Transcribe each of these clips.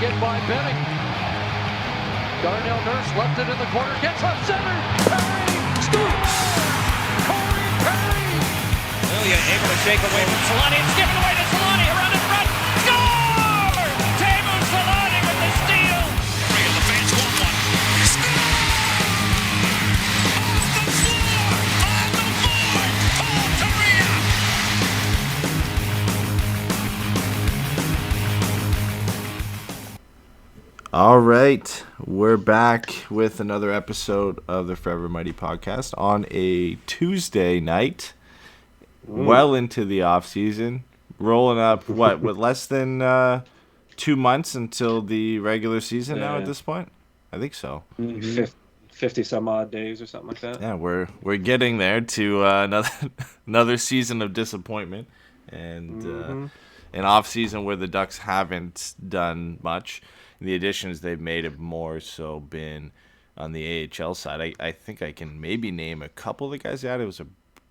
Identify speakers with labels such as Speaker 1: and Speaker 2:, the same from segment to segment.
Speaker 1: in by Benning. Darnell Nurse left it in the corner, gets up center. Perry scores! Corey Perry!
Speaker 2: Ilya able to shake away from Solani. It's given away to Solani around in front. Score! Teemu Solani with the steal.
Speaker 3: Perry in the face, 1-1. Score! Off the floor! On the board! Paul Kariya!
Speaker 4: All right, we're back with another episode of the Forever Mighty podcast on a Tuesday night, well into the off season, rolling up with less than 2 months until the regular season now at this point. I think so.
Speaker 5: 50 some odd days or something like that.
Speaker 4: Yeah, we're getting there to another season of disappointment and an off season where the Ducks haven't done much. The additions they've made have more so been on the AHL side. I think I can maybe name a couple of the guys out. It was a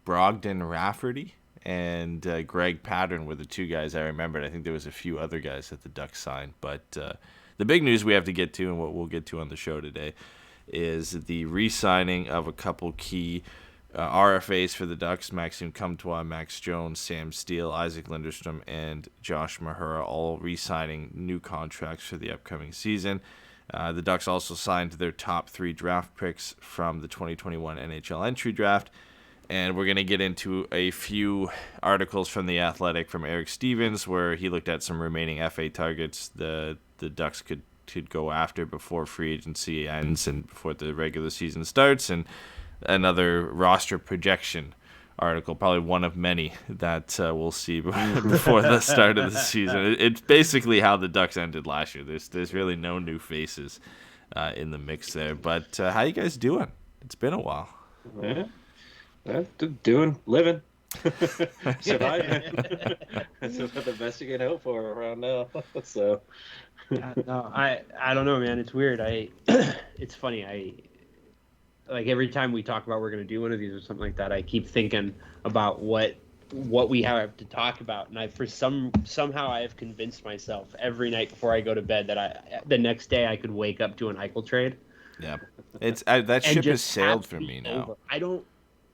Speaker 4: Brogdon Rafferty and Greg Pattern were the two guys I remembered. I think there was a few other guys that the Ducks signed. But the big news we have to get to, and what we'll get to on the show today, is the re-signing of a couple key RFAs for the Ducks: Maxime Comtois, Max Jones, Sam Steel, Isac Lundestrom, and Josh Maher, all re-signing new contracts for the upcoming season. The Ducks also signed their top 3 draft picks from the 2021 NHL entry draft. And we're going to get into a few articles from The Athletic from Eric Stevens, where he looked at some remaining FA targets the Ducks could go after before free agency ends and before the regular season starts, and another roster projection article, probably one of many that we'll see before the start of the season. It's basically how the Ducks ended last year. There's really no new faces in the mix there. But how you guys doing? It's been a while.
Speaker 5: Yeah. Living. Surviving. That's about the best you can hope for around now. So.
Speaker 6: No, I don't know, man. It's weird. It's funny. Like every time we talk about we're going to do one of these or something like that, I keep thinking about what we have to talk about, and somehow I have convinced myself every night before I go to bed that the next day I could wake up to an Eichel trade.
Speaker 4: Yeah, that ship has sailed for me now.
Speaker 6: Over.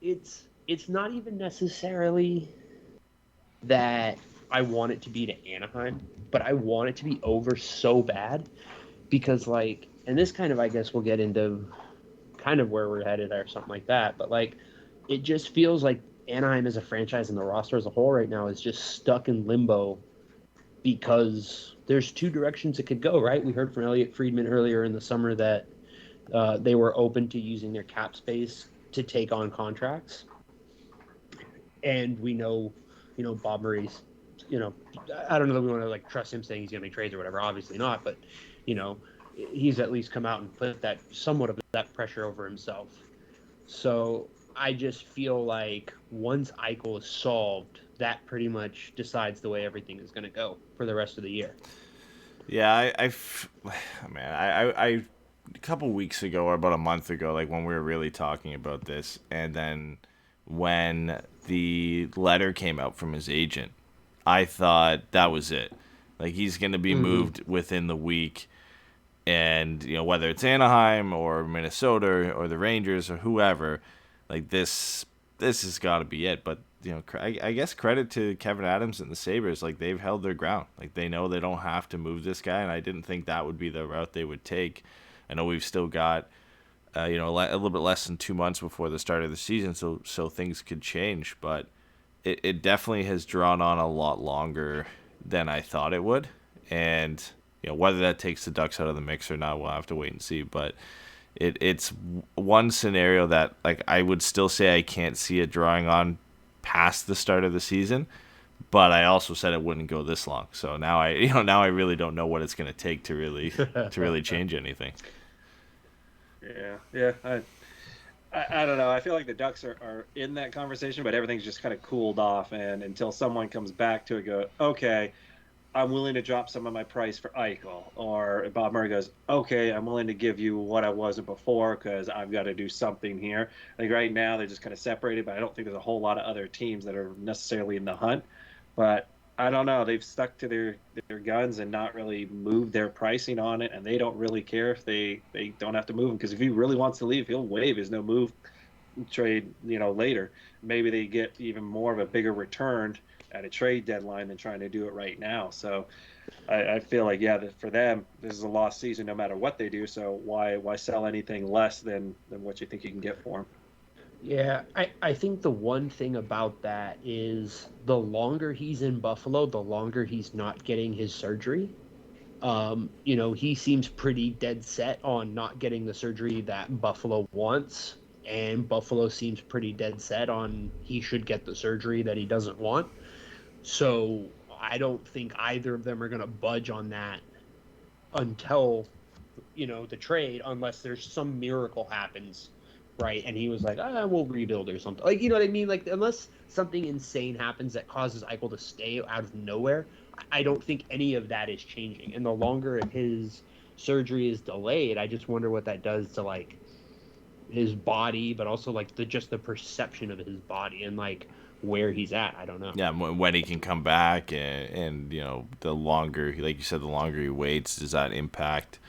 Speaker 6: It's not even necessarily that I want it to be to Anaheim, but I want it to be over so bad because and this kind of, I guess we'll get into kind of where we're headed or something like that, but it just feels like Anaheim as a franchise and the roster as a whole right now is just stuck in limbo because there's 2 directions it could go, right? We heard from Elliot Friedman earlier in the summer that they were open to using their cap space to take on contracts, and we know Bob Murray's, I don't know that we want to trust him saying he's going to make trades or whatever, obviously not, but he's at least come out and put that somewhat of that pressure over himself. So I just feel like once Eichel is solved, that pretty much decides the way everything is going to go for the rest of the year.
Speaker 4: Yeah, I a couple weeks ago or about a month ago, when we were really talking about this, and then when the letter came out from his agent, I thought that was it. He's going to be moved within the week. And, whether it's Anaheim or Minnesota or the Rangers or whoever, this has got to be it. But, I guess credit to Kevin Adams and the Sabres. They've held their ground. They know they don't have to move this guy, and I didn't think that would be the route they would take. I know we've still got, a little bit less than 2 months before the start of the season, so things could change. But it definitely has drawn on a lot longer than I thought it would. And whether that takes the Ducks out of the mix or not, we'll have to wait and see. But it's one scenario that I would still say I can't see it drawing on past the start of the season. But I also said it wouldn't go this long. So now I really don't know what it's going to take to really change anything.
Speaker 5: Yeah. I don't know. I feel like the Ducks are in that conversation, but everything's just kind of cooled off, and until someone comes back to it, go, okay, I'm willing to drop some of my price for Eichel. Or Bob Murray goes, okay, I'm willing to give you what I wasn't before because I've got to do something here. Right now they're just kind of separated, but I don't think there's a whole lot of other teams that are necessarily in the hunt. But I don't know. They've stuck to their guns and not really moved their pricing on it, and they don't really care if they don't have to move him, because if he really wants to leave, he'll waive his no move trade, later. Maybe they get even more of a bigger return at a trade deadline than trying to do it right now. So I feel like, for them, this is a lost season no matter what they do. So why sell anything less than what you think you can get for him?
Speaker 6: Yeah, I think the one thing about that is the longer he's in Buffalo, the longer he's not getting his surgery. He seems pretty dead set on not getting the surgery that Buffalo wants, and Buffalo seems pretty dead set on he should get the surgery that he doesn't want. So I don't think either of them are going to budge on that until, the trade, unless there's some miracle happens. Right, and he was like, we'll rebuild or something. Like, you know what I mean? Like, unless something insane happens that causes Eichel to stay out of nowhere, I don't think any of that is changing. And the longer his surgery is delayed, I just wonder what that does to, like, his body, but also, like, the perception of his body and, like, where he's at. I don't know.
Speaker 4: Yeah, when he can come back, and the longer, like you said, the longer he waits, does that impact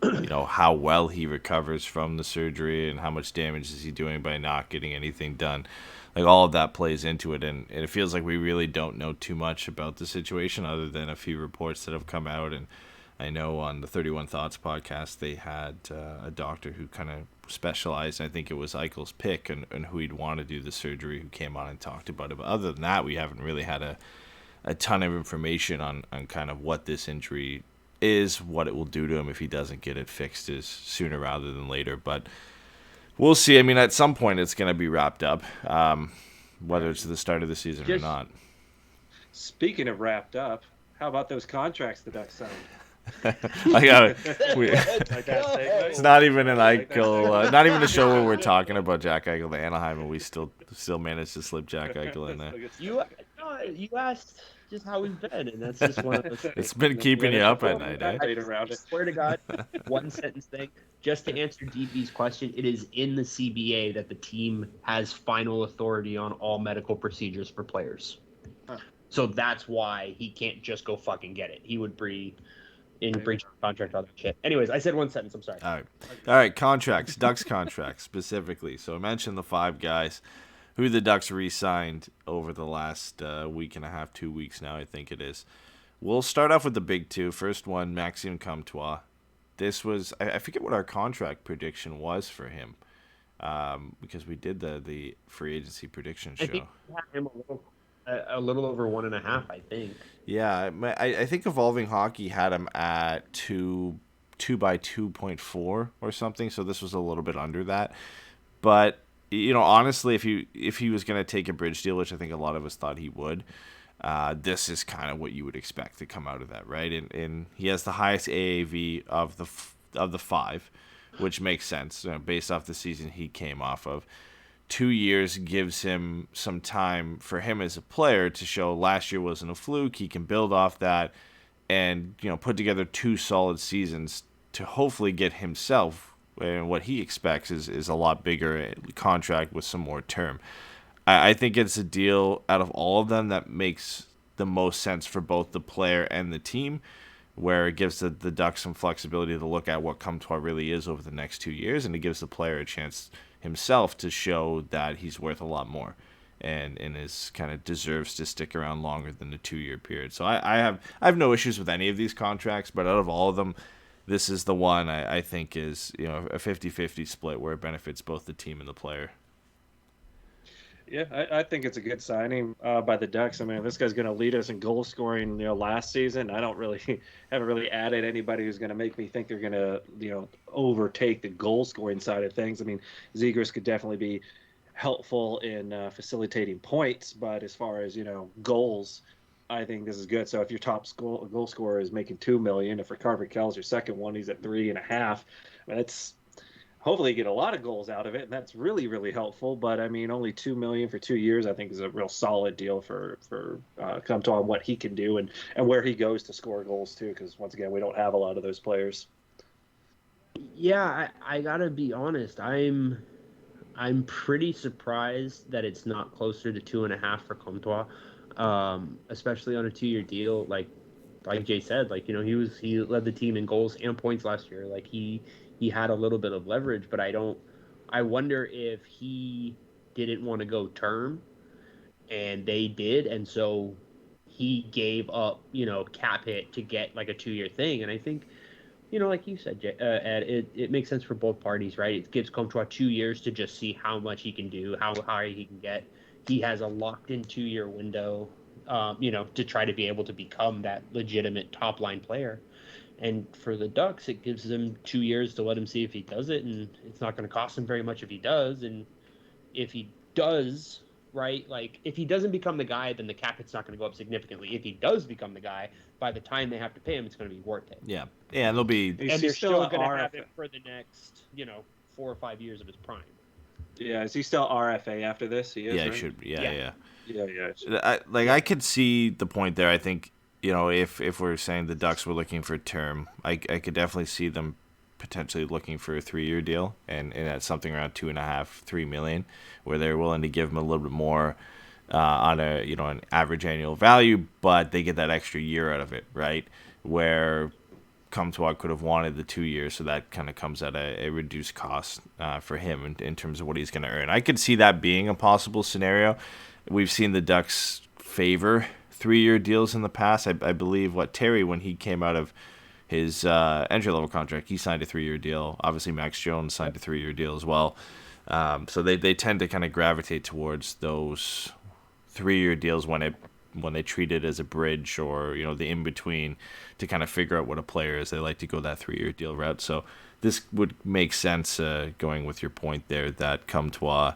Speaker 4: how well he recovers from the surgery and how much damage is he doing by not getting anything done? Like, all of that plays into it, and it feels like we really don't know too much about the situation other than a few reports that have come out. And I know on the 31 Thoughts podcast they had a doctor who kind of specialized, I think it was Eichel's pick, and who he'd want to do the surgery, who came on and talked about it. But other than that, we haven't really had a ton of information on kind of what this injury is, what it will do to him if he doesn't get it fixed is sooner rather than later. But we'll see. I mean, at some point it's going to be wrapped up, whether it's the start of the season or not.
Speaker 5: Speaking of wrapped up, how about those contracts the Ducks signed?
Speaker 4: It's not even an Eichel, not even a show where we're talking about Jack Eichel to Anaheim, and we still managed to slip Jack Eichel in there.
Speaker 6: You asked just how we've been, and that's just one of those things.
Speaker 4: It's been keeping you up at night, eh?
Speaker 6: I swear to God, one sentence thing. Just to answer DB's question, it is in the CBA that the team has final authority on all medical procedures for players.
Speaker 5: Huh.
Speaker 6: So that's why he can't just go fucking get it. He would be in breach of contract, all that shit. Anyways, I said one sentence. I'm sorry.
Speaker 4: All right. Contracts, Ducks contracts specifically. So I mentioned the 5 guys who the Ducks re-signed over the last week and a half, 2 weeks now, I think it is. We'll start off with the big 2. First one, Maxime Comtois. This was, I forget what our contract prediction was for him, because we did the free agency prediction show.
Speaker 6: I think we had him a little over 1.5, I think.
Speaker 4: Yeah, I think Evolving Hockey had him at 2 by 2.4 or something, so this was a little bit under that. But honestly, if he was going to take a bridge deal, which I think a lot of us thought he would, this is kind of what you would expect to come out of that, right? And he has the highest AAV of the 5, which makes sense based off the season he came off of. 2 years gives him some time for him as a player to show last year wasn't a fluke. He can build off that and put together 2 solid seasons to hopefully get himself, and what he expects is a lot bigger contract with some more term. I think it's a deal out of all of them that makes the most sense for both the player and the team, where it gives the Ducks some flexibility to look at what Comtois really is over the next 2 years, and it gives the player a chance himself to show that he's worth a lot more and is kind of deserves to stick around longer than the 2-year period. So I have no issues with any of these contracts, but out of all of them, this is the one I think is a 50-50 split where it benefits both the team and the player.
Speaker 5: Yeah, I think it's a good signing by the Ducks. I mean, if this guy's going to lead us in goal scoring, last season, I haven't really added anybody who's going to make me think they're going to, overtake the goal scoring side of things. I mean, Zegras could definitely be helpful in facilitating points, but as far as, goals, I think this is good. So if your top goal scorer is making $2 million, if Rickard Rakell's your second one, he's at 3.5. That's hopefully you get a lot of goals out of it, and that's really, really helpful. But I mean, only $2 million for 2 years, I think, is a real solid deal for Comtois and what he can do and where he goes to score goals too. Because once again, we don't have a lot of those players.
Speaker 6: Yeah, I gotta be honest. I'm pretty surprised that it's not closer to 2.5 for Comtois. especially on a 2-year deal. Like Jay said, like, he led the team in goals and points last year. Like he had a little bit of leverage, but I wonder if he didn't want to go term, and they did, and so he gave up, cap hit to get like a 2-year thing. And I think, like you said, Ed, it makes sense for both parties, right? It gives Comtois 2 years to just see how much he can do, how high he can get. He has a locked-in 2-year window, to try to be able to become that legitimate top-line player. And for the Ducks, it gives them 2 years to let him see if he does it, and it's not going to cost him very much if he does. And if he does, right, like if he doesn't become the guy, then the cap hit's not going to go up significantly. If he does become the guy, by the time they have to pay him, it's going to be worth it.
Speaker 4: Yeah, and they'll be.
Speaker 6: And they're still going to have it for the next, 4 or 5 years of his prime.
Speaker 5: Yeah, is he still RFA after this? He is,
Speaker 4: Yeah,
Speaker 5: right?
Speaker 4: he should. Yeah.
Speaker 5: Yeah.
Speaker 4: I could see the point there. I think, if we're saying the Ducks were looking for a term, I could definitely see them potentially looking for a 3-year deal and at something around $2.5-3 million, where they're willing to give him a little bit more on an average annual value, but they get that extra year out of it, right? Where Comtois could have wanted the 2 years, so that kind of comes at a reduced cost for him in terms of what he's going to earn. I could see that being a possible scenario. We've seen the Ducks favor 3-year deals in the past. I believe Terry, when he came out of his entry-level contract, he signed a 3-year deal. Obviously, Max Jones signed a 3-year deal as well. So they tend to kind of gravitate towards those 3-year deals when they treat it as a bridge or the in-between to kind of figure out what a player is. They like to go that 3-year deal route. So this would make sense going with your point there that Comtois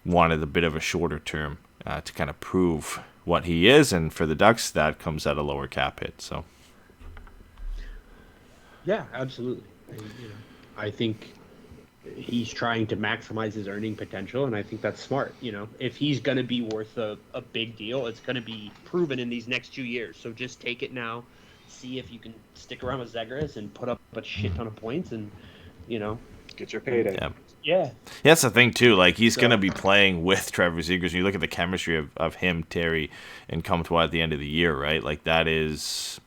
Speaker 4: wanted a bit of a shorter term to kind of prove what he is, and for the Ducks that comes at a lower cap hit. So yeah,
Speaker 6: absolutely. I think he's trying to maximize his earning potential, and I think that's smart. If he's going to be worth a big deal, it's going to be proven in these next 2 years. So just take it now, see if you can stick around with Zegras and put up a shit ton of points, and
Speaker 5: get your payday.
Speaker 6: Yeah.
Speaker 4: That's the thing too. Like he's going to be playing with Trevor Zegras. When you look at the chemistry of him, Terry, and Comtois at the end of the year, right? Like that is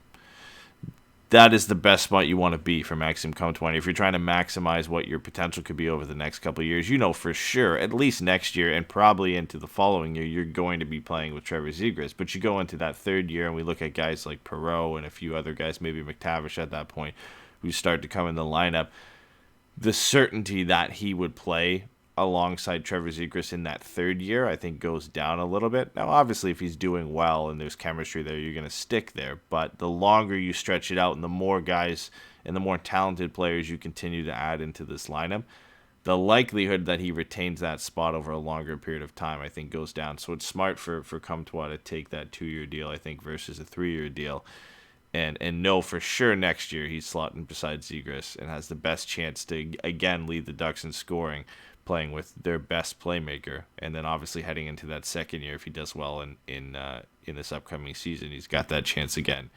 Speaker 4: the best spot you want to be for Maxime Comtois. If you're trying to maximize what your potential could be over the next couple of years, for sure, at least next year and probably into the following year, you're going to be playing with Trevor Zegras. But you go into that third year, and we look at guys like Perreault and a few other guys, maybe McTavish at that point, who start to come in the lineup. The certainty that he would play alongside Trevor Zegras in that third year, I think, goes down a little bit. Now, obviously, if he's doing well and there's chemistry there, you're going to stick there. But the longer you stretch it out and the more guys and the more talented players you continue to add into this lineup, the likelihood that he retains that spot over a longer period of time, I think, goes down. So it's smart for Comtois to take that 2-year deal, I think, versus a 3-year deal. And know for sure next year he's slotting beside Zegras and has the best chance to, again, lead the Ducks in scoring, playing with their best playmaker. And then obviously heading into that second year, if he does well in this upcoming season, he's got that chance again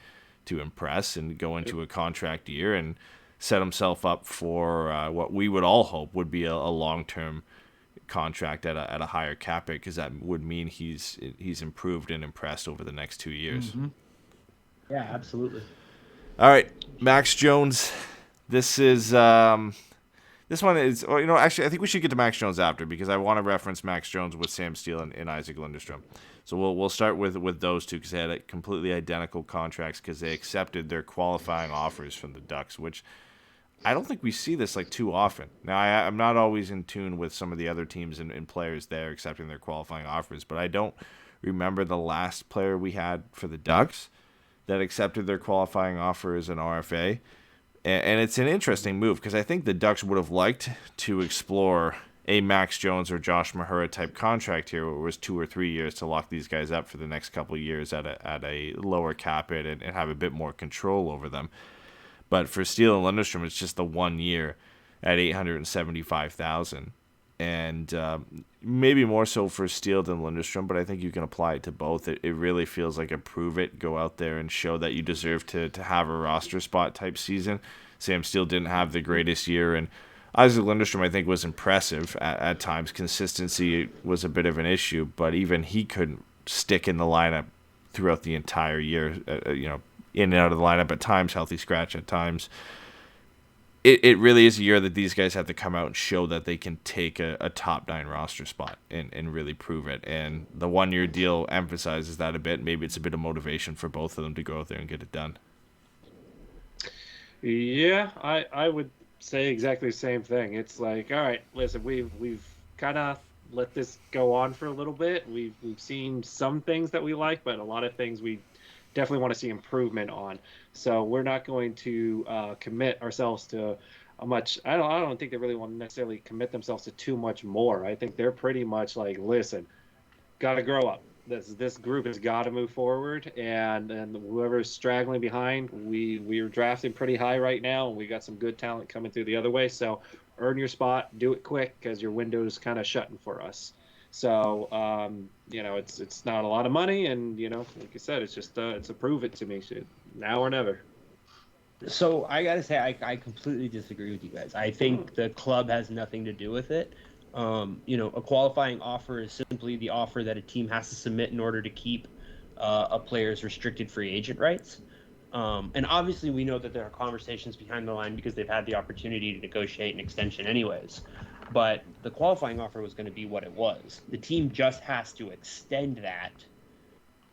Speaker 4: to impress and go into a contract year and set himself up for what we would all hope would be a long-term contract at a higher cap rate, because that would mean he's improved and impressed over the next 2 years.
Speaker 6: Mm-hmm. Yeah, absolutely.
Speaker 4: All right, Max Jones. This one is, actually, I think we should get to Max Jones after, because I want to reference Max Jones with Sam Steel and Isac Lundestrom. So we'll start with those two, because they had completely identical contracts because they accepted their qualifying offers from the Ducks, which I don't think we see this too often. Now, I'm not always in tune with some of the other teams and players there accepting their qualifying offers, but I don't remember the last player we had for the Ducks that accepted their qualifying offer as an RFA. And it's an interesting move, because I think the Ducks would have liked to explore a Max Jones or Josh Maher type contract here, where it was 2 or 3 years to lock these guys up for the next couple of years at a lower cap rate and have a bit more control over them. But for Steel and Lundestrom, it's just the 1 year at $875,000. And maybe more so for Steel than Lundestrom, but I think you can apply it to both. It really feels like a prove it, go out there and show that you deserve to have a roster spot type season. Sam Steel didn't have the greatest year, and Isac Lundestrom, I think, was impressive at times. Consistency was a bit of an issue, but even he couldn't stick in the lineup throughout the entire year, in and out of the lineup at times, healthy scratch at times. It really is a year that these guys have to come out and show that they can take a top 9 roster spot and really prove it. And the 1-year deal emphasizes that a bit. Maybe it's a bit of motivation for both of them to go out there and get it done.
Speaker 5: Yeah, I would say exactly the same thing. It's like, all right, listen, we've kind of let this go on for a little bit. We've seen some things that we like, but a lot of things we definitely want to see improvement on. So we're not going to commit ourselves to a much. I don't think they really want to necessarily commit themselves to too much more. I think they're pretty much like, listen, got to grow up. This group has got to move forward, and whoever's straggling behind, we are drafting pretty high right now, and we got some good talent coming through the other way. So earn your spot, do it quick, because your window's kind of shutting for us. So it's not a lot of money, and like you said, it's just it's a prove it to me shit, now or never.
Speaker 6: So I gotta say, I completely disagree with you guys. I think the club has nothing to do with it. A qualifying offer is simply the offer that a team has to submit in order to keep a player's restricted free agent rights. And obviously we know that there are conversations behind the line because they've had the opportunity to negotiate an extension anyways. But the qualifying offer was going to be what it was. The team just has to extend that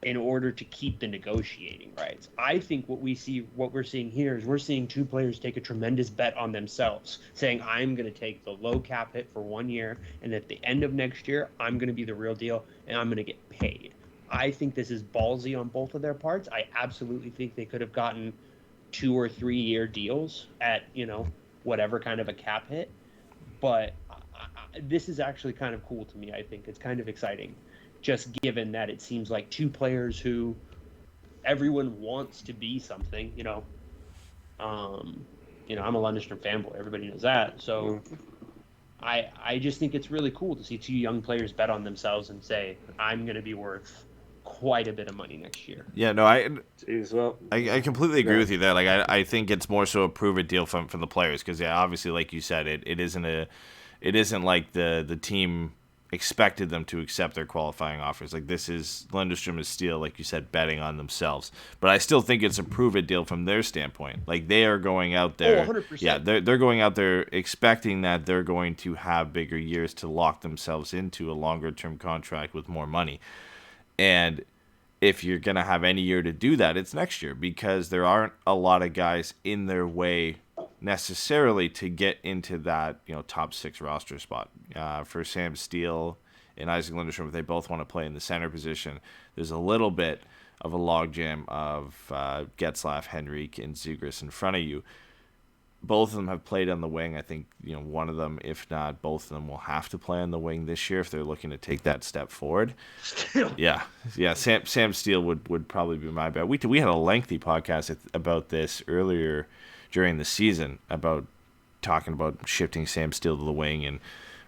Speaker 6: in order to keep the negotiating rights. I think what we're seeing here is we're seeing two players take a tremendous bet on themselves, saying, I'm going to take the low cap hit for 1 year, and at the end of next year, I'm going to be the real deal, and I'm going to get paid. I think this is ballsy on both of their parts. I absolutely think they could have gotten 2 or 3 year deals at, whatever kind of a cap hit. But this is actually kind of cool to me. I think it's kind of exciting, just given that it seems like two players who everyone wants to be something. I'm a Lundestrom fanboy. Everybody knows that. So I just think it's really cool to see two young players bet on themselves and say, I'm going to be worth quite a bit of money next year.
Speaker 4: Yeah, no, I completely agree with you there. Like, I think it's more so a prove it deal from the players, because obviously, like you said, it isn't like the team expected them to accept their qualifying offers. Like, this is Lundestrom is Steel, like you said, betting on themselves. But I still think it's a prove it deal from their standpoint. Like, they are going out there.
Speaker 6: 100%.
Speaker 4: Yeah, they're going out there expecting that they're going to have bigger years to lock themselves into a longer term contract with more money. And if you're going to have any year to do that, it's next year, because there aren't a lot of guys in their way necessarily to get into that top 6 roster spot. For Sam Steel and Isac Lundestrom, if they both want to play in the center position, there's a little bit of a logjam of Getzlaf, Henrique, and Zegras in front of you. Both of them have played on the wing. I think one of them, if not both of them, will have to play on the wing this year if they're looking to take that step forward.
Speaker 6: Still.
Speaker 4: Yeah. Sam Steel would probably be my bet. We had a lengthy podcast about this earlier during the season, about talking about shifting Sam Steel to the wing and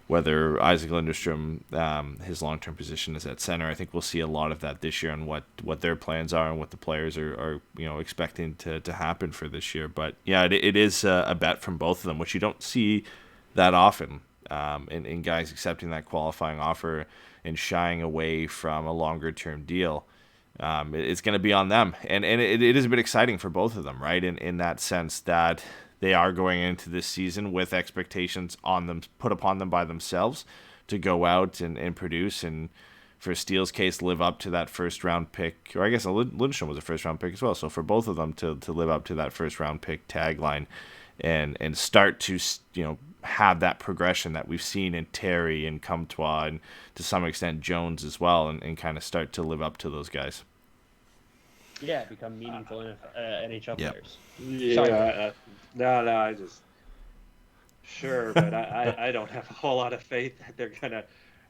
Speaker 4: whether Isac Lundestrom, his long-term position is at center. I think we'll see a lot of that this year, and what their plans are and what the players are expecting to happen for this year. But yeah, it is a bet from both of them, which you don't see that often in guys accepting that qualifying offer and shying away from a longer-term deal. It's going to be on them, and it is a bit exciting for both of them, right? In that sense that they are going into this season with expectations on them, put upon them by themselves, to go out and produce, and for Steele's case, live up to that first-round pick, or I guess Lundestrom was a first-round pick as well, so for both of them to live up to that first-round pick tagline and start to have that progression that we've seen in Terry and Comtois and to some extent Jones as well, and kind of start to live up to those guys.
Speaker 6: Yeah, become meaningful NHL players.
Speaker 5: Yeah, I just sure, but I don't have a whole lot of faith that they're gonna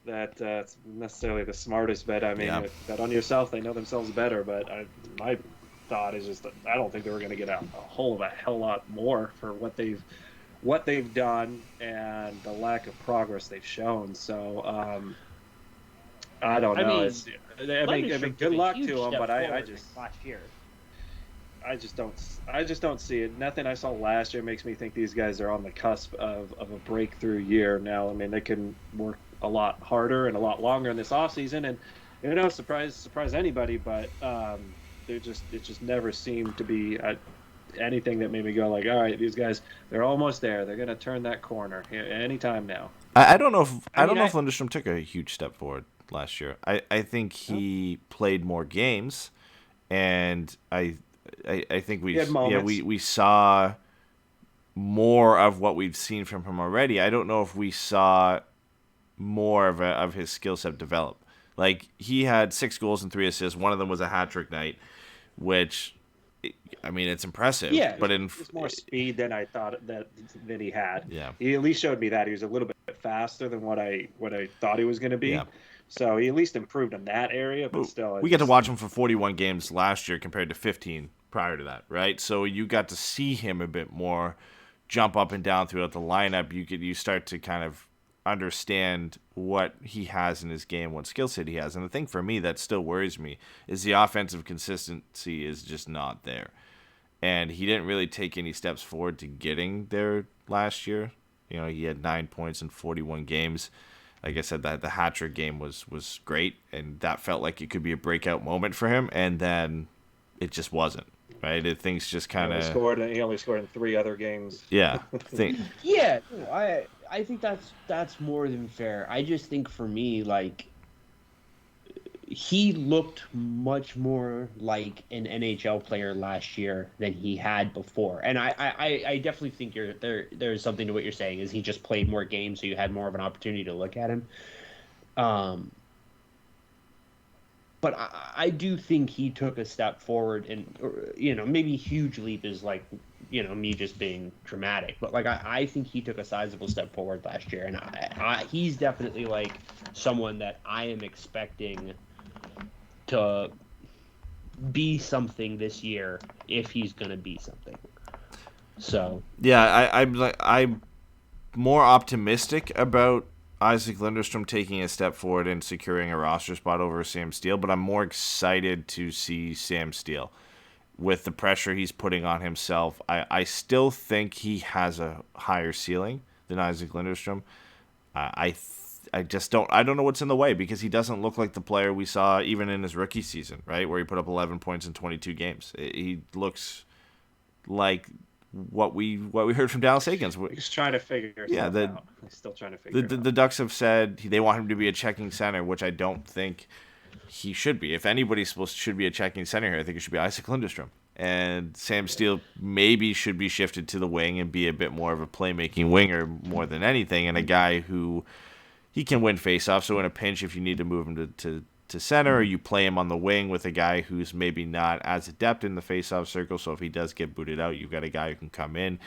Speaker 5: it's necessarily the smartest bet. I mean, bet on yourself. They know themselves better, but my thought is just that I don't think they were going to get a hell lot more for what they've done and the lack of progress they've shown. So I don't know. I mean, good luck to them, but I just
Speaker 6: last year.
Speaker 5: I just don't see it. Nothing I saw last year makes me think these guys are on the cusp of a breakthrough year now. I mean, they can work a lot harder and a lot longer in this offseason, and surprise anybody, but it just never seemed to be anything that made me go like, all right, these guys, they're almost there. They're gonna turn that corner anytime now.
Speaker 4: I don't know if Lundestrom took a huge step forward last year. I think he played more games, and I think we saw more of what we've seen from him already. I don't know if we saw more of his skill set develop. Like, he had 6 goals and 3 assists. One of them was a hat-trick night, which, I mean, it's impressive.
Speaker 5: Yeah,
Speaker 4: but
Speaker 5: it's more speed than I thought that he had.
Speaker 4: Yeah,
Speaker 5: he at least showed me that he was a little bit faster than what I thought he was going to be.
Speaker 4: Yeah.
Speaker 5: So he at least improved in that area, but still.
Speaker 4: We got to watch him for 41 games last year compared to 15 prior to that, right? So you got to see him a bit more jump up and down throughout the lineup. You start to kind of understand what he has in his game, what skill set he has. And the thing for me that still worries me is the offensive consistency is just not there. And he didn't really take any steps forward to getting there last year. You know, he had 9 points in 41 games. Like I said, that the hat-trick game was great, and that felt like it could be a breakout moment for him, and then it just wasn't, right? Things just kind of...
Speaker 5: He only scored in 3 other games.
Speaker 4: Yeah.
Speaker 6: Yeah, I think that's more than fair. I just think for me, like, he looked much more like an NHL player last year than he had before. And I definitely think there's something to what you're saying, is he just played more games, so you had more of an opportunity to look at him. But I do think he took a step forward, and, you know, maybe huge leap is like, you know, me just being dramatic, but like I think he took a sizable step forward last year, and he's definitely like someone that I am expecting to be something this year if he's gonna be something. So
Speaker 4: yeah, I'm more optimistic about Isac Lundestrom taking a step forward and securing a roster spot over Sam Steele, but I'm more excited to see Sam Steele with the pressure he's putting on himself. I still think he has a higher ceiling than Isac Lundestrom. I don't know what's in the way, because he doesn't look like the player we saw even in his rookie season, right, where he put up 11 points in 22 games. He looks like what we heard from Dallas Eakins.
Speaker 5: He's trying to figure out. He's still trying to figure it out.
Speaker 4: The Ducks have said they want him to be a checking center, which I don't think he should be. If anybody should be a checking center here, I think it should be Isac Lundestrom. And Sam Steele maybe should be shifted to the wing and be a bit more of a playmaking winger more than anything, and a guy who he can win faceoffs. So in a pinch, if you need to move him to center, or you play him on the wing with a guy who's maybe not as adept in the faceoff circle. So if he does get booted out, you've got a guy who can come in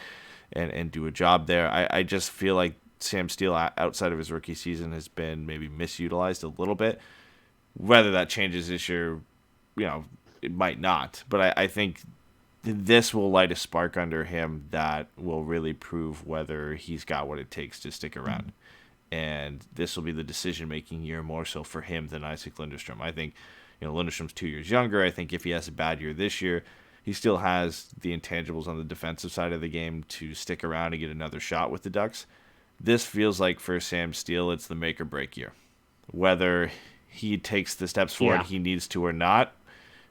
Speaker 4: and do a job there. I just feel like Sam Steele, outside of his rookie season, has been maybe misutilized a little bit. Whether that changes this year, you know, it might not. But I think this will light a spark under him that will really prove whether he's got what it takes to stick around. And this will be the decision-making year more so for him than Isac Lundestrom. I think, you know, Lundstrom's 2 years younger. I think if he has a bad year this year, he still has the intangibles on the defensive side of the game to stick around and get another shot with the Ducks. This feels like for Sam Steele, it's the make or break year. Whether he takes the steps forward he needs to or not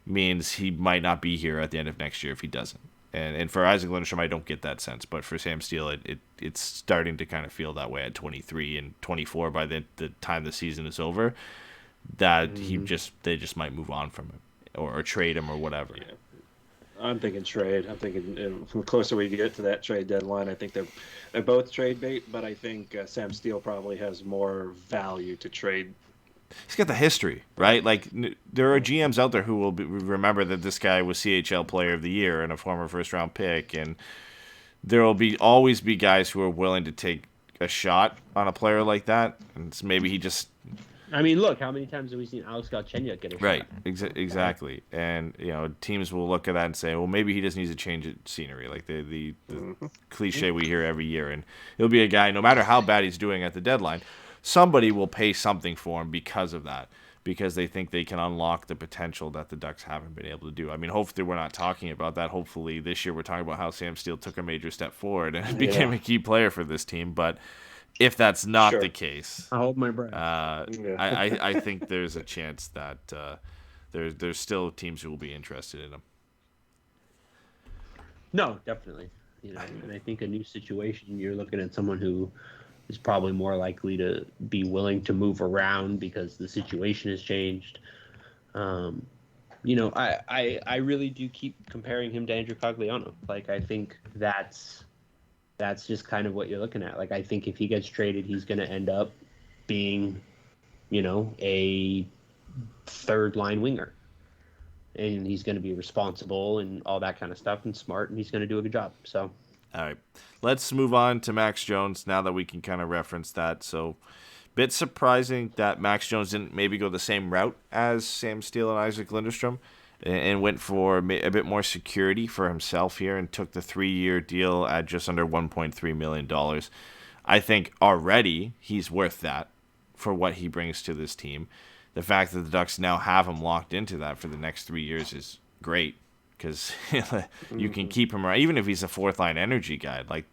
Speaker 4: means he might not be here at the end of next year if he doesn't. And for Isac Lundestrom, I don't get that sense. But for Sam Steele, it's starting to kind of feel that way at 23 and 24 by the time the season is over, that they just might move on from him or trade him or whatever.
Speaker 5: Yeah. I'm thinking trade. I'm thinking the closer we get to that trade deadline, I think they're both trade bait, but I think Sam Steele probably has more value to trade.
Speaker 4: He's got the history, right? Like, there are GMs out there who will remember that this guy was CHL Player of the Year and a former first-round pick, and there will always be guys who are willing to take a shot on a player like that, and maybe he just...
Speaker 6: I mean, look, how many times have we seen Alex Galchenyuk get a shot?
Speaker 4: Right, exactly. And, you know, teams will look at that and say, well, maybe he just needs a change of scenery, like the cliche we hear every year. And he'll be a guy, no matter how bad he's doing at the deadline, somebody will pay something for him because of that, because they think they can unlock the potential that the Ducks haven't been able to do. I mean, hopefully we're not talking about that. Hopefully this year we're talking about how Sam Steele took a major step forward and became a key player for this team. But if that's not
Speaker 5: Sure.
Speaker 4: the case,
Speaker 6: I hold my breath.
Speaker 5: Yeah.
Speaker 4: I think there's a chance that there's still teams who will be interested in him.
Speaker 6: No, definitely. You know, and I think a new situation, you're looking at someone who is probably more likely to be willing to move around because the situation has changed. You know, I really do keep comparing him to Andrew Cogliano. Like, I think that's just kind of what you're looking at. Like, I think if he gets traded, he's going to end up being, you know, a third line winger. And he's going to be responsible and all that kind of stuff and smart, and he's going to do a good job. So,
Speaker 4: all right, let's move on to Max Jones now that we can kind of reference that. So, bit surprising that Max Jones didn't maybe go the same route as Sam Steele and Isac Lundestrom and went for a bit more security for himself here and took the 3-year deal at just under $1.3 million. I think already he's worth that for what he brings to this team. The fact that the Ducks now have him locked into that for the next 3 years is great because you can keep him around. Even if he's a fourth-line energy guy, like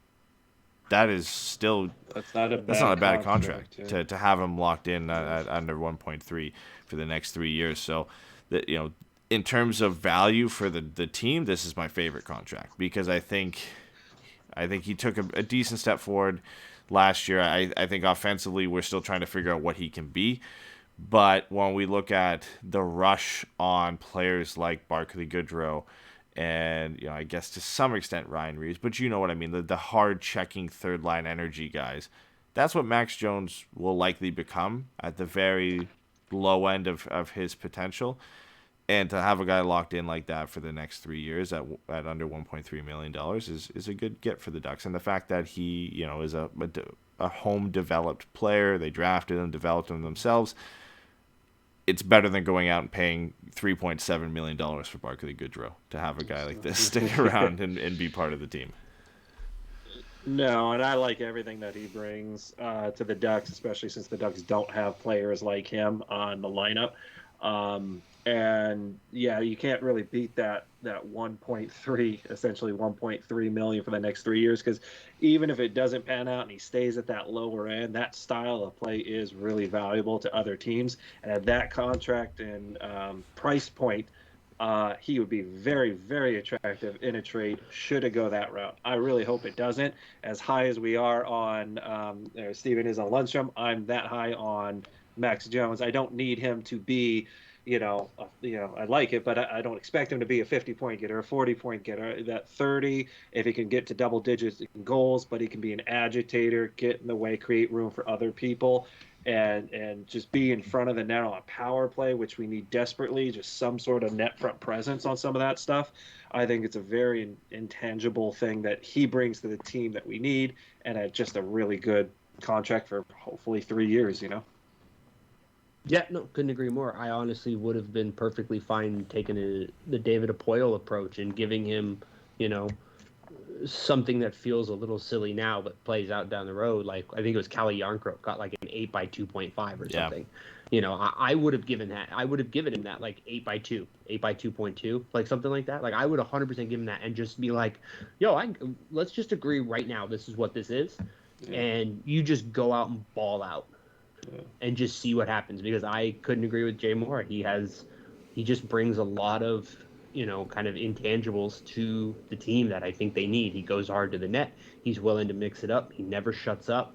Speaker 4: that is still
Speaker 5: That's not a
Speaker 4: bad contract
Speaker 5: yeah.
Speaker 4: to have him locked in at under 1.3 for the next 3 years. So, that, you know, in terms of value for the team, this is my favorite contract because I think he took a decent step forward last year. I think offensively we're still trying to figure out what he can be. But when we look at the rush on players like Barclay Goodrow and, you know, I guess to some extent Ryan Reeves, but you know what I mean, the hard-checking third-line energy guys, that's what Max Jones will likely become at the very low end of his potential. And to have a guy locked in like that for the next 3 years at under $1.3 million is a good get for the Ducks. And the fact that he, you know, is a home-developed player, they drafted him, developed him themselves, it's better than going out and paying $3.7 million for Barclay Goodrow to have a guy like this stick around and be part of the team.
Speaker 5: No, and I like everything that he brings to the Ducks, especially since the Ducks don't have players like him on the lineup. And yeah, you can't really beat that 1.3, essentially 1.3 million for the next 3 years, because even if it doesn't pan out and he stays at that lower end, that style of play is really valuable to other teams. And at that contract and price point, he would be very, very attractive in a trade should it go that route. I really hope it doesn't. As high as we are on Steven is on Lundstrom, I'm that high on Max Jones. I don't need him to be, I like it, but I don't expect him to be a 50-point getter, a 40-point getter. That 30, if he can get to double digits in goals, but he can be an agitator, get in the way, create room for other people, and just be in front of the net on a power play, which we need desperately, just some sort of net front presence on some of that stuff. I think it's a very intangible thing that he brings to the team that we need, and just a really good contract for hopefully 3 years,
Speaker 6: Yeah, no, couldn't agree more. I honestly would have been perfectly fine taking the David Apoyle approach and giving him, something that feels a little silly now but plays out down the road. Like, I think it was Kalle Järnkrok got like an 8 by 2.5 or something. I would have given that. I would have given him that like 8 by 2, 8 by 2.2, like something like that. Like, I would 100% give him that and just be like, let's just agree right now this is what this is, and you just go out and ball out. And just see what happens, because I couldn't agree with Jay Moore. He just brings a lot of, kind of intangibles to the team that I think they need. He goes hard to the net. He's willing to mix it up. He never shuts up.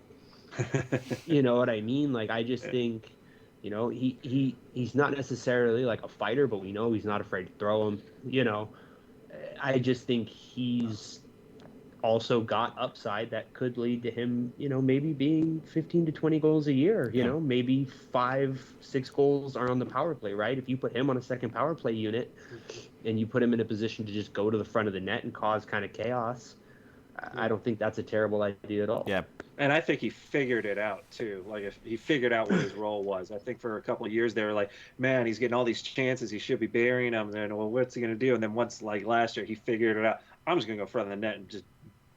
Speaker 6: You know what I mean? Like, I just think, he's not necessarily like a fighter, but we know he's not afraid to throw him. I just think he's also got upside that could lead to him, maybe being 15 to 20 goals a year, maybe 5-6 goals are on the power play, right? If you put him on a second power play unit and you put him in a position to just go to the front of the net and cause kind of chaos, I don't think that's a terrible idea at all.
Speaker 4: Yeah.
Speaker 5: And I think he figured it out too. Like, if he figured out what his role was. I think for a couple of years they were like, man, he's getting all these chances, he should be burying them. And well, what's he going to do? And then once, like last year, he figured it out. I'm just going to go front of the net and just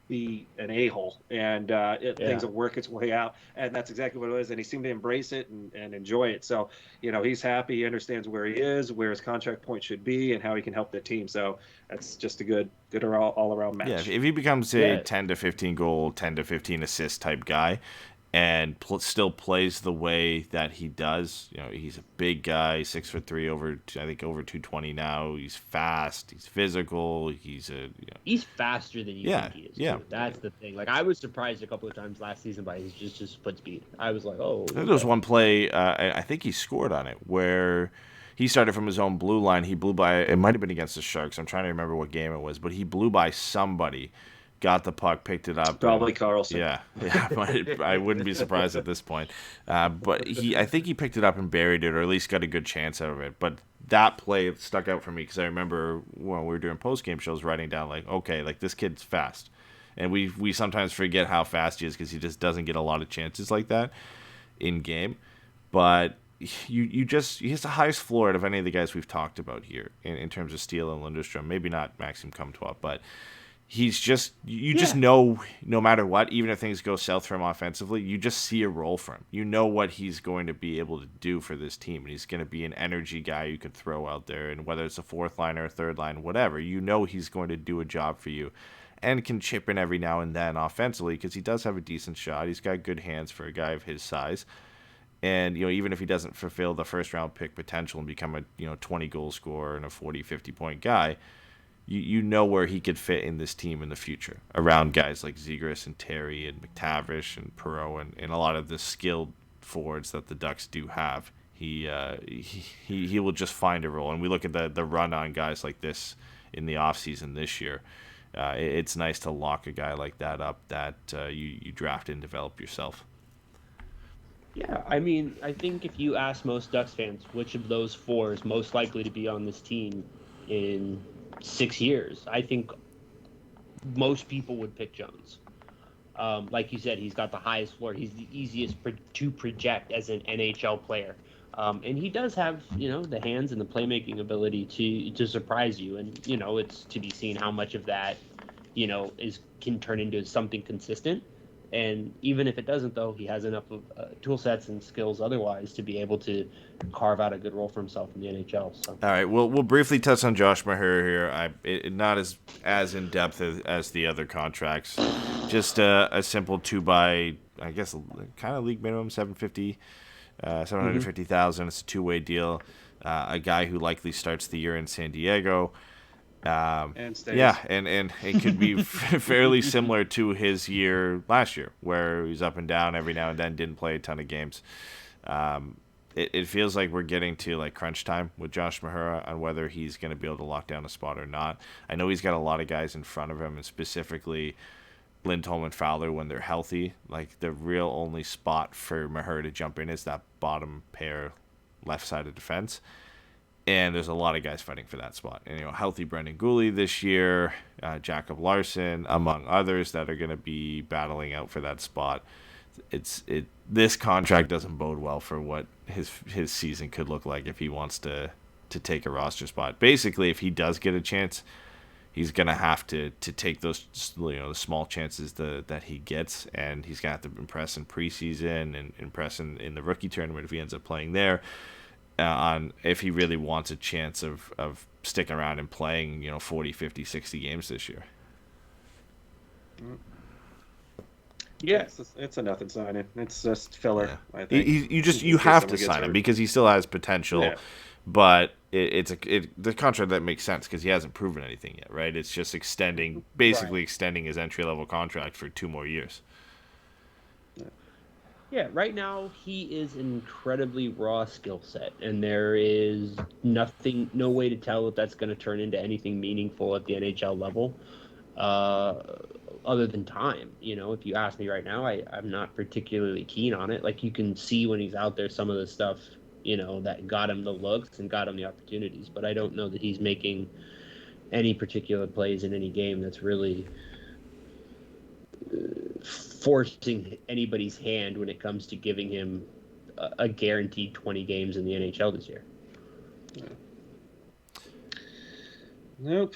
Speaker 5: be an a-hole, and things will work its way out, and that's exactly what it is. And he seemed to embrace it and enjoy it. So he's happy, he understands where he is, where his contract point should be, and how he can help the team. So that's just a good all around match.
Speaker 4: Yeah, if he becomes a 10 to 15 goal, 10 to 15 assist type guy, and still plays the way that he does. He's a big guy, 6'3", over 220 now. He's fast. He's physical. He's
Speaker 6: faster than you think he is.
Speaker 4: Yeah,
Speaker 6: too. That's the thing. Like, I was surprised a couple of times last season by his just foot speed. I was like, oh.
Speaker 4: There was one play. I think he scored on it where he started from his own blue line. He blew by. It might have been against the Sharks. I'm trying to remember what game it was, but he blew by somebody. Got the puck, picked it up.
Speaker 5: Probably Carlson.
Speaker 4: Yeah. I wouldn't be surprised at this point. But I think he picked it up and buried it, or at least got a good chance out of it. But that play stuck out for me because I remember when we were doing post-game shows, writing down this kid's fast. And we sometimes forget how fast he is because he just doesn't get a lot of chances like that in game. But he has the highest floor out of any of the guys we've talked about here in terms of Steel and Lundestrom. Maybe not Maxime Comtois, but he's just just know, no matter what, even if things go south for him offensively, you just see a role for him. You know what he's going to be able to do for this team, and he's going to be an energy guy you can throw out there, and whether it's a fourth line or a third line, whatever, he's going to do a job for you and can chip in every now and then offensively because he does have a decent shot. He's got good hands for a guy of his size. And, even if he doesn't fulfill the first-round pick potential and become a 20-goal scorer and a 40, 50-point guy, you know where he could fit in this team in the future around guys like Zegras and Terry and McTavish and Perreault and a lot of the skilled forwards that the Ducks do have. He will just find a role. And we look at the run on guys like this in the offseason this year. It's nice to lock a guy like that up that you draft and develop yourself.
Speaker 6: Yeah, I mean, I think if you ask most Ducks fans which of those four is most likely to be on this team in 6 years, I think most people would pick Jones. Like you said, he's got the highest floor. He's the easiest to project as an NHL player. And he does have, the hands and the playmaking ability to surprise you. And, it's to be seen how much of that, can turn into something consistent. And even if it doesn't, though, he has enough of tool sets and skills otherwise to be able to carve out a good role for himself in the NHL. So.
Speaker 4: All right, we'll briefly touch on Josh Maher here. Not as in depth as the other contracts. Just a simple 2-by, I guess, kind of league minimum, $750,000. It's a 2-way deal. A guy who likely starts the year in San Diego.
Speaker 5: And stays.
Speaker 4: Yeah, and it could be fairly similar to his year last year, where he's up and down every now and then, didn't play a ton of games. It feels like we're getting to crunch time with Josh Maher on whether he's going to be able to lock down a spot or not. I know he's got a lot of guys in front of him, and specifically Lindholm and Fowler when they're healthy. The real only spot for Maher to jump in is that bottom pair left side of defense. And there's a lot of guys fighting for that spot. And, healthy Brendan Gooley this year, Jacob Larson, among others that are going to be battling out for that spot. This contract doesn't bode well for what his season could look like if he wants to take a roster spot. Basically, if he does get a chance, he's going to have to take those the small chances that he gets, and he's going to have to impress in preseason and impress in the rookie tournament if he ends up playing there. On if he really wants a chance of sticking around and playing 40, 50, 60 games this year.
Speaker 5: Yeah, it's a nothing signing. It's just filler. Yeah. I think
Speaker 4: you have to sign him because he still has potential,
Speaker 5: yeah.
Speaker 4: But it's the contract that makes sense because he hasn't proven anything yet, right? It's just extending his entry level contract for 2 more years.
Speaker 6: Yeah, right now he is an incredibly raw skill set, and there is no way to tell if that's going to turn into anything meaningful at the NHL level, other than time. If you ask me right now, I'm not particularly keen on it. You can see when he's out there some of the stuff, that got him the looks and got him the opportunities, but I don't know that he's making any particular plays in any game that's really forcing anybody's hand when it comes to giving him a guaranteed 20 games in the NHL this year.
Speaker 5: Yeah. Nope.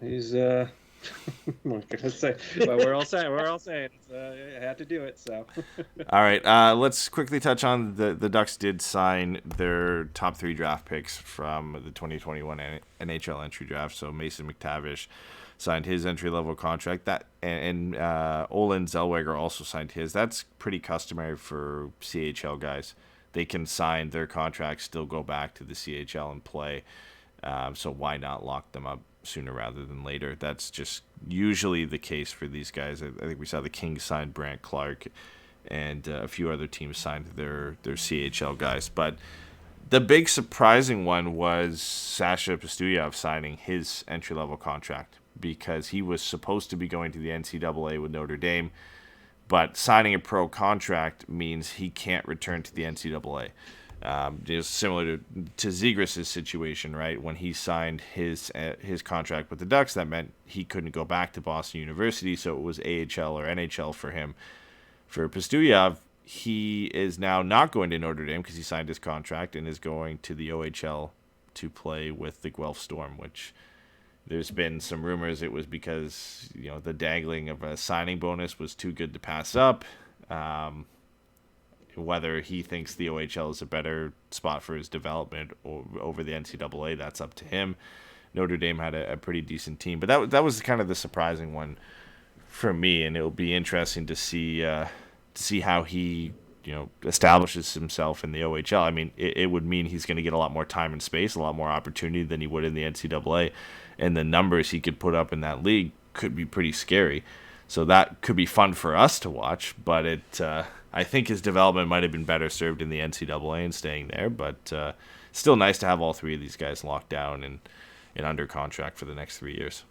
Speaker 5: He's what can I say? Well, we're all saying I had to do it. So.
Speaker 4: All right. Let's quickly touch on the Ducks did sign their top 3 draft picks from the 2021 NHL entry draft. So Mason McTavish, signed his entry-level contract. And Olen Zellweger also signed his. That's pretty customary for CHL guys. They can sign their contracts, still go back to the CHL and play. So why not lock them up sooner rather than later? That's just usually the case for these guys. I think we saw the Kings sign Brant Clark, and a few other teams signed their CHL guys. But the big surprising one was Sasha Pastujov signing his entry-level contract, because he was supposed to be going to the NCAA with Notre Dame, but signing a pro contract means he can't return to the NCAA. Just similar to Zegras' situation, right? When he signed his contract with the Ducks, that meant he couldn't go back to Boston University, so it was AHL or NHL for him. For Pastujov, he is now not going to Notre Dame because he signed his contract and is going to the OHL to play with the Guelph Storm, which there's been some rumors it was because, the dangling of a signing bonus was too good to pass up. Whether he thinks the OHL is a better spot for his development or over the NCAA, that's up to him. Notre Dame had a pretty decent team, but that was kind of the surprising one for me, and it'll be interesting to see how he establishes himself in the OHL. I mean, it would mean he's going to get a lot more time and space, a lot more opportunity than he would in the NCAA, and the numbers he could put up in that league could be pretty scary. So that could be fun for us to watch, but I think his development might have been better served in the NCAA and staying there, but still nice to have all three of these guys locked down and under contract for the next 3 years.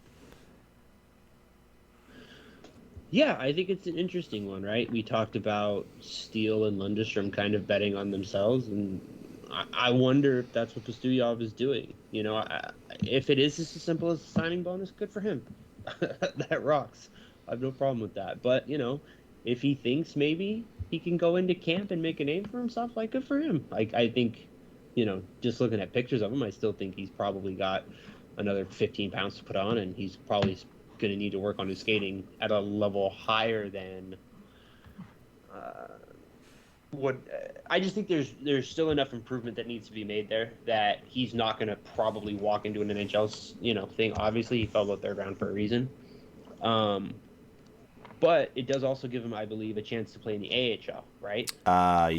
Speaker 6: Yeah, I think it's an interesting one, right? We talked about Steel and Lundestrom kind of betting on themselves, and I wonder if that's what Pastujov is doing. If it is just as simple as a signing bonus, good for him. That rocks. I have no problem with that. But, if he thinks maybe he can go into camp and make a name for himself, good for him. I think, just looking at pictures of him, I still think he's probably got another 15 pounds to put on, and he's probably going to need to work on his skating at a level higher than what I just think there's still enough improvement that needs to be made there that he's not going to probably walk into an NHL thing. Obviously, he fell about third round for a reason, but it does also give him, I believe, a chance to play in the AHL, right?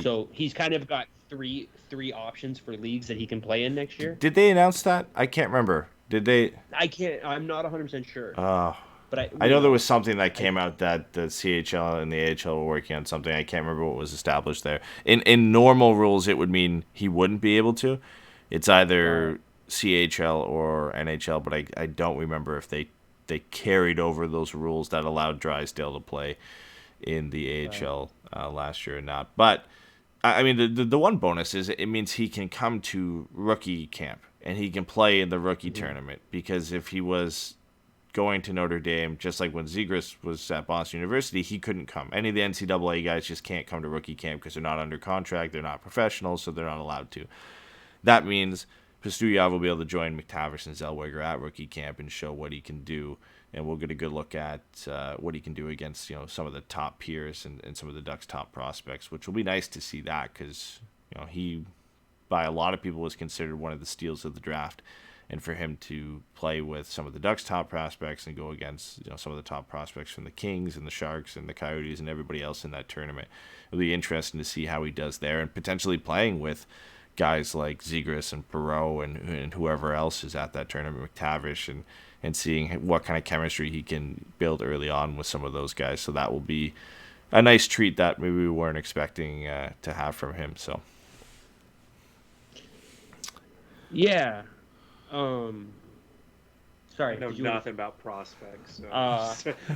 Speaker 6: So he's kind of got three options for leagues that he can play in next year.
Speaker 4: Did they announce that? I can't remember. Did they?
Speaker 6: I'm not 100% sure. But
Speaker 4: I know there was something that came out that the CHL and the AHL were working on something. I can't remember what was established there. In normal rules, it would mean he wouldn't be able to. It's either CHL or NHL, but I don't remember if they carried over those rules that allowed Drysdale to play in the AHL last year or not. But, I mean, the one bonus is it means he can come to rookie camp and he can play in the rookie tournament, because if he was going to Notre Dame, just like when Zegras was at Boston University, he couldn't come. Any of the NCAA guys just can't come to rookie camp because they're not under contract, they're not professionals, so they're not allowed to. That means Pastujov will be able to join McTavish and Zellweger at rookie camp and show what he can do, and we'll get a good look at what he can do against some of the top peers and some of the Ducks' top prospects, which will be nice to see that, because he, by a lot of people, was considered one of the steals of the draft. And for him to play with some of the Ducks' top prospects and go against some of the top prospects from the Kings and the Sharks and the Coyotes and everybody else in that tournament, it'll be interesting to see how he does there, and potentially playing with guys like Zegras and Perreault and whoever else is at that tournament, McTavish, and seeing what kind of chemistry he can build early on with some of those guys. So that will be a nice treat that maybe we weren't expecting to have from him. So
Speaker 6: yeah. Sorry,
Speaker 5: I know nothing about prospects, so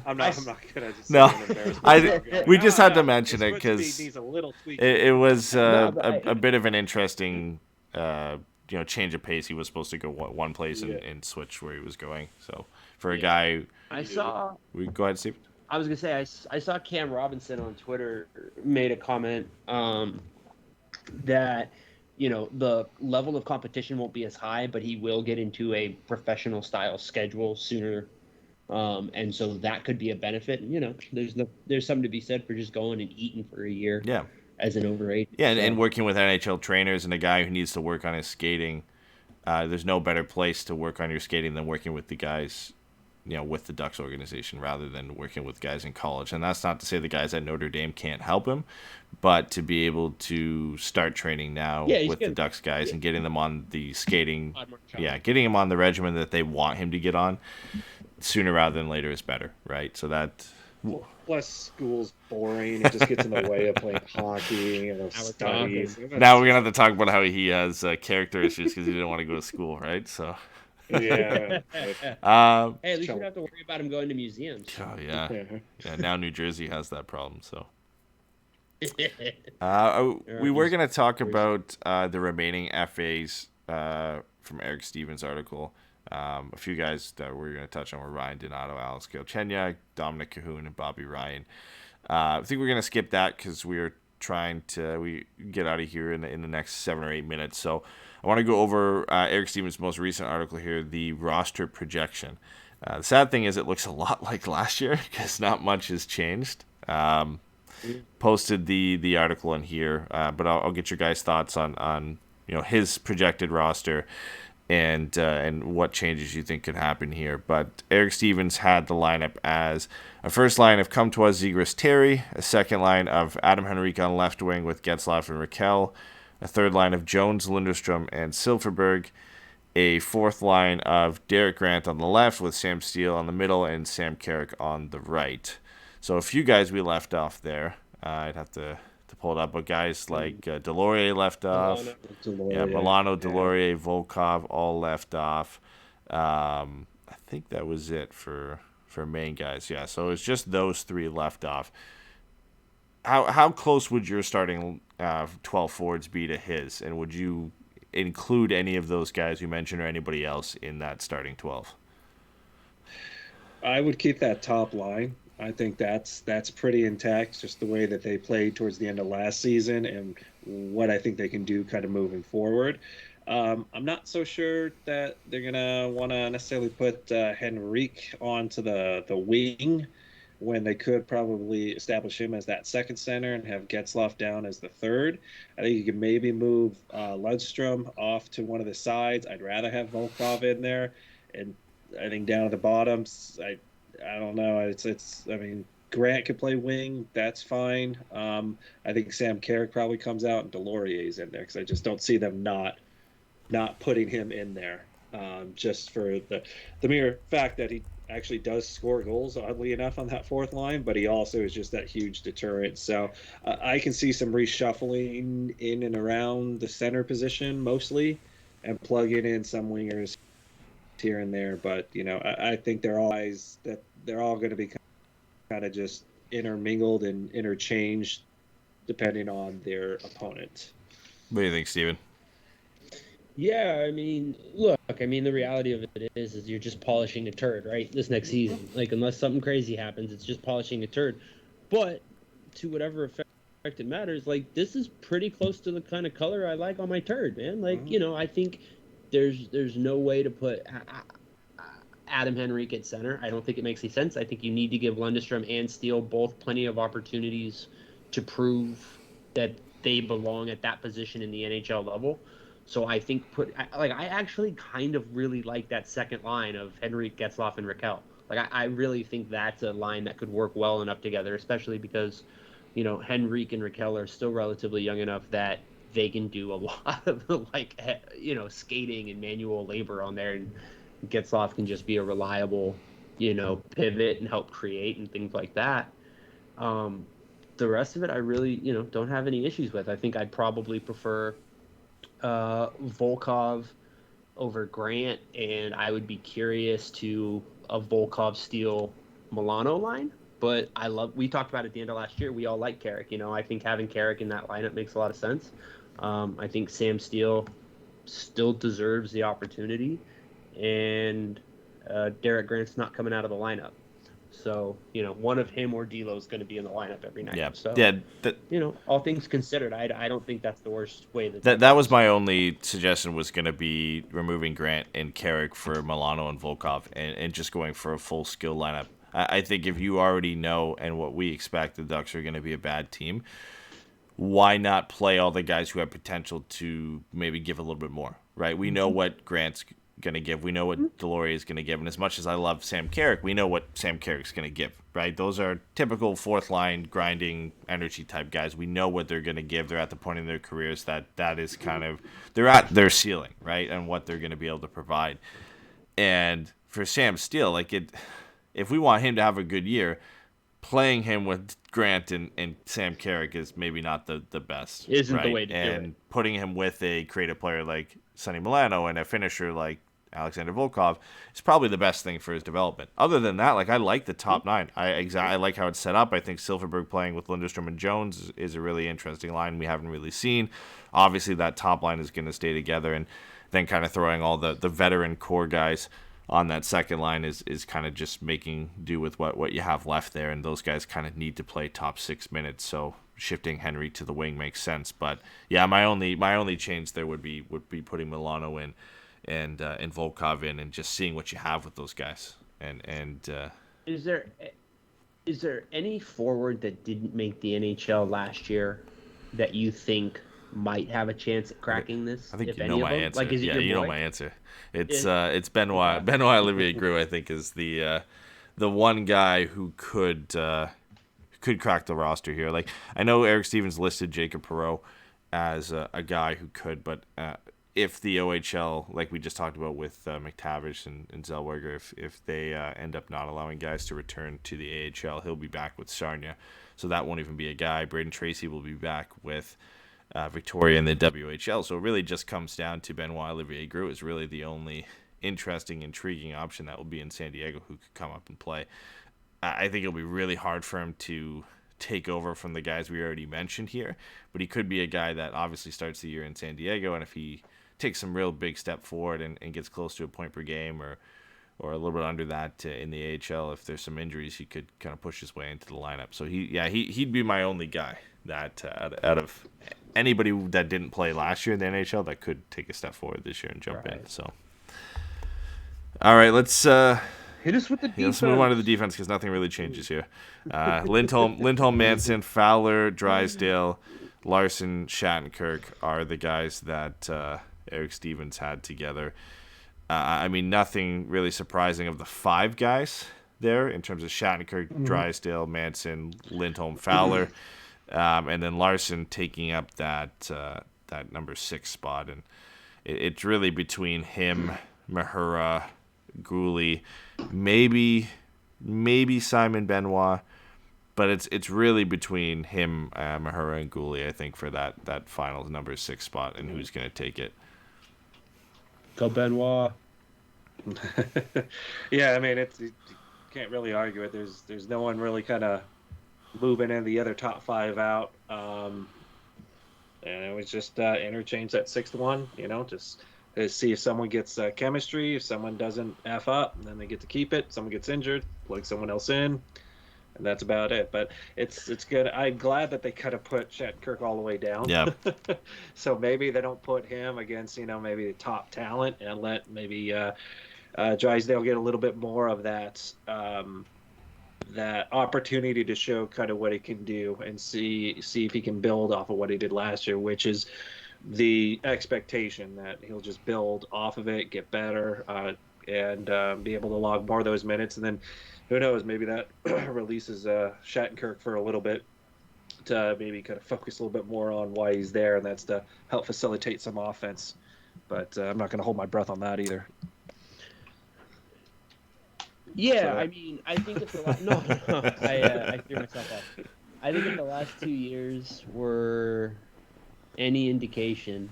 Speaker 5: I'm not gonna just
Speaker 4: no.
Speaker 5: embarrass
Speaker 4: We just had to mention it because
Speaker 5: needs a little tweak.
Speaker 4: It was a bit of an interesting change of pace. He was supposed to go one place and switch where he was going. So for a guy, go ahead, Steve.
Speaker 6: I was gonna say I saw Cam Robinson on Twitter made a comment that the level of competition won't be as high, but he will get into a professional style schedule sooner. And so that could be a benefit. There's something to be said for just going and eating for a year.
Speaker 4: Yeah.
Speaker 6: As an overage.
Speaker 4: Yeah, and working with NHL trainers and a guy who needs to work on his skating. There's no better place to work on your skating than working with the guys with the Ducks organization rather than working with guys in college. And that's not to say the guys at Notre Dame can't help him, but to be able to start training now with the Ducks guys and getting them on the skating, getting him on the regimen that they want him to get on sooner rather than later is better, right? So that.
Speaker 5: Plus, school's boring. It just gets in the way of playing hockey and studies.
Speaker 4: Now we're gonna have to talk about how he has character issues because he didn't want to go to school, right? So.
Speaker 5: Yeah.
Speaker 6: Hey, at least you don't have to worry about him going to museums.
Speaker 4: Oh yeah. Yeah. Now New Jersey has that problem. So. We were gonna talk about the remaining FAs from Eric Stevens' article. A few guys that we're going to touch on were Ryan Donato, Alex Galchenyuk, Dominic Cahoon, and Bobby Ryan. I think we're going to skip that because we get out of here in the next 7 or 8 minutes. So I want to go over Eric Stevens' most recent article here, the roster projection. The sad thing is it looks a lot like last year because not much has changed. Posted the article in here, but I'll get your guys' thoughts on his projected roster. And what changes you think could happen here. But Eric Stevens had the lineup as a first line of Comtois, Zegras, Terry, a second line of Adam Henrique on left wing with Getzlaf and Raquel, a third line of Jones, Lundestrom, and Silverberg, a fourth line of Derek Grant on the left with Sam Steele on the middle and Sam Carrick on the right. So a few guys we left off there. I'd have to pull it up, but guys like Delorier left off. Milano, Delorier, Volkov all left off. I think that was it for main guys. Yeah, so it's just those three left off. How close would your starting 12 forwards be to his? And would you include any of those guys you mentioned or anybody else in that starting 12?
Speaker 5: I would keep that top line. I think that's pretty intact, just the way that they played towards the end of last season and what I think they can do kind of moving forward. I'm not so sure that they're going to want to necessarily put Henrique onto the wing when they could probably establish him as that second center and have Getzlaf down as the third. I think you could maybe move Lundstrom off to one of the sides. I'd rather have Volkov in there. And I think down at the bottoms, I don't know. I mean, Grant could play wing. That's fine. I think Sam Carrick probably comes out and Delorier's in there because I just don't see them not putting him in there just for the mere fact that he actually does score goals, oddly enough, on that fourth line, but he also is just that huge deterrent. So I can see some reshuffling in and around the center position mostly and plugging in some wingers here and there, but I think they're all guys that they're all going to be kind of just intermingled and interchanged depending on their opponent.
Speaker 4: What do you think, Steven?
Speaker 6: Yeah, I mean, look, the reality of it is you're just polishing a turd, right? This next season, unless something crazy happens, it's just polishing a turd. But to whatever effect it matters, this is pretty close to the kind of color I like on my turd, man. I think there's no way to put Adam Henrique at center. I don't think it makes any sense. I think you need to give Lundestrom and Steele both plenty of opportunities to prove that they belong at that position in the NHL level. So I think I actually kind of really like that second line of Henrique, Getzlaf, and Raquel. I really think that's a line that could work well enough together, especially because, Henrique and Raquel are still relatively young enough that they can do a lot of skating and manual labor on there, and Getzlaf can just be a reliable, pivot and help create and things like that. The rest of it, I really, don't have any issues with. I think I'd probably prefer Volkov over Grant, and I would be curious to a Volkov Steele Milano line. But we talked about it at the end of last year. We all like Carrick. I think having Carrick in that lineup makes a lot of sense. I think Sam Steele still deserves the opportunity, and Derek Grant's not coming out of the lineup. So, one of him or D'Lo is going to be in the lineup every night.
Speaker 4: Yeah.
Speaker 6: So,
Speaker 4: yeah,
Speaker 6: all things considered, I don't think that's the worst way.
Speaker 4: That was my only suggestion, was going to be removing Grant and Carrick for Milano and Volkov and just going for a full skill lineup. I think if you already know and what we expect, the Ducks are going to be a bad team, why not play all the guys who have potential to maybe give a little bit more, right? We know what Grant's going to give. We know what Delorier is going to give. And as much as I love Sam Carrick, we know what Sam Carrick's going to give, right? Those are typical fourth-line grinding energy type guys. We know what they're going to give. They're at the point in their careers that is kind of – they're at their ceiling, right, and what they're going to be able to provide. And for Sam Steele, like if we want him to have a good year, playing him with Grant and Sam Carrick is maybe not the best.
Speaker 6: Isn't
Speaker 4: right?
Speaker 6: the way to do it.
Speaker 4: And putting him with a creative player like Sonny Milano and a finisher like Alexander Volkov is probably the best thing for his development. Other than that, like I like the top nine. I like how it's set up. I think Silverberg playing with Lundestrom and Jones is a really interesting line we haven't really seen. Obviously, that top line is going to stay together, and then kind of throwing all the veteran core guys on that second line is kind of just making do with what you have left there, and those guys kind of need to play top 6 minutes. So shifting Henry to the wing makes sense. But yeah, my only change there would be putting Milano in and Volkov in, and just seeing what you have with those guys. And
Speaker 6: Is there any forward that didn't make the NHL last year that you think might have a chance at cracking this?
Speaker 4: I think
Speaker 6: if
Speaker 4: you
Speaker 6: any
Speaker 4: know
Speaker 6: of
Speaker 4: my
Speaker 6: them?
Speaker 4: answer.
Speaker 6: Like, is it
Speaker 4: yeah,
Speaker 6: your
Speaker 4: you know
Speaker 6: boy?
Speaker 4: my answer. It's Benoit. Benoit Olivier Groulx, I think, is the one guy who could crack the roster here. Like, I know Eric Stevens listed Jacob Perreault as a guy who could, but if the OHL, like we just talked about with McTavish and Zellweger, if they end up not allowing guys to return to the AHL, he'll be back with Sarnia. So that won't even be a guy. Braden Tracy will be back with Victoria in the WHL. So it really just comes down to Benoit Olivier Groulx is really the only interesting, intriguing option that will be in San Diego who could come up and play. I think it'll be really hard for him to take over from the guys we already mentioned here, but he could be a guy that obviously starts the year in San Diego, and if he takes some real big step forward and gets close to a point per game or a little bit under that in the AHL, if there's some injuries, he could kind of push his way into the lineup. So he'd be my only guy that out of anybody that didn't play last year in the NHL that could take a step forward this year and jump in. So, all right, let's
Speaker 6: Hit us with the defense.
Speaker 4: let's move on to the defense because nothing really changes here. Lindholm, Manson, Fowler, Drysdale, Larson, Shattenkirk are the guys that Eric Stevens had together. I mean, nothing really surprising of the five guys there in terms of Shattenkirk, Drysdale, Manson, Lindholm, Fowler, and then Larson taking up that number 6 spot. And it's really between him, Maher, Gouli, maybe Simon Benoit, but it's really between him, Maher, and Gouli, I think, for that final number 6 spot and who's going to take it.
Speaker 6: Go Benoit.
Speaker 5: Yeah, I mean, you can't really argue it. There's no one really kind of moving in the other top 5 out. And it was just interchange that 6th one, just to see if someone gets chemistry, if someone doesn't F up, then they get to keep it. Someone gets injured, plug someone else in, and that's about it. But it's good. I'm glad that they kind of put Shattenkirk all the way down.
Speaker 4: Yeah.
Speaker 5: So maybe they don't put him against, maybe the top talent and let maybe Drysdale get a little bit more of that that opportunity to show kind of what he can do and see if he can build off of what he did last year, which is the expectation that he'll just build off of it, get better, and be able to log more of those minutes. And then who knows, maybe that releases Shattenkirk for a little bit to maybe kind of focus a little bit more on why he's there, and that's to help facilitate some offense. But I'm not going to hold my breath on that either.
Speaker 6: Yeah, I mean, I think if the I threw myself off. I think if the last 2 years were any indication,